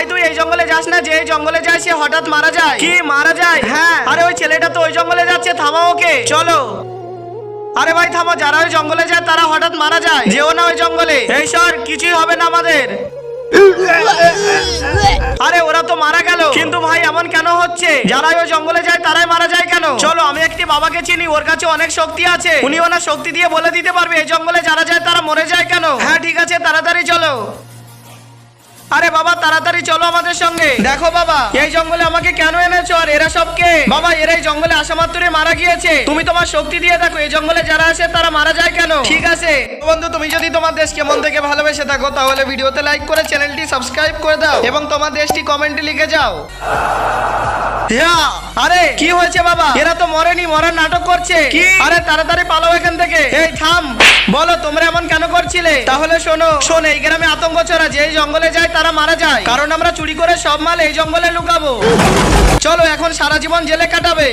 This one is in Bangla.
ভাই তুই এই জঙ্গলে যাস না, যে এই জঙ্গলে যায় সে হঠাৎ মারা যায়। কি মারা যায়? হ্যাঁ। আরে ওই ছেলেটা তো ওই জঙ্গলে যাচ্ছে, থামাও ওকে, চলো। আরে ভাই থামো, যারা ওই জঙ্গলে যায় তারা হঠাৎ মারা যায়, যেও না ওই জঙ্গলে। এই সর, কিছুই হবে না আমাদের। আরে ওরা তো মারা গেল, কিন্তু ভাই এমন কেন হচ্ছে? যারা ওই জঙ্গলে যায় তারাই মারা যায় কেন? চলো, আমি একটি বাবাকে চিনি, ওর কাছে অনেক শক্তি আছে, উনি ওনার শক্তি দিয়ে বলে দিতে পারবে এই জঙ্গলে যারা যায় তারা মরে যায় কেন। হ্যাঁ ঠিক আছে, তাড়াতাড়ি চলো। আরে বাবা তাড়াতাড়ি চলো আমাদের সঙ্গে। দেখো বাবা, এই জঙ্গলে আমাকে কেন এনেছো, আর এরা সব কে? বাবা এরা এই জঙ্গলে আসা মাত্রই মারা গিয়েছে, তুমি তোমার শক্তি দিয়ে দেখো এই জঙ্গলে যারা আসে তারা মারা যায় কেন। ঠিক আছে বন্ধু, তুমি যদি তোমার দেশকে মন থেকে ভালোবেসে থাকো তাহলে ভিডিওতে লাইক করে চ্যানেলটি সাবস্ক্রাইব করে দাও এবং তোমার দেশটি কমেন্টে লিখে যাও। আরে কি হয়েছে বাবা? এরা তো মরেনি, মরার নাটক করছে। কি? আরে তাড়াতাড়ি পালাও এখান থেকে। এই থাম, বলো তোমরা এমন কেন করছিলে? তাহলে শোনো, শোন, এই গ্রামে আতঙ্ক ছড়া, যে এই জঙ্গলে যায় তারা মারা যায়, কারণ আমরা চুরি করে সব মাল এই জঙ্গলে লুকাবো। চলো এখন সারা জীবন জেলে কাটাবে।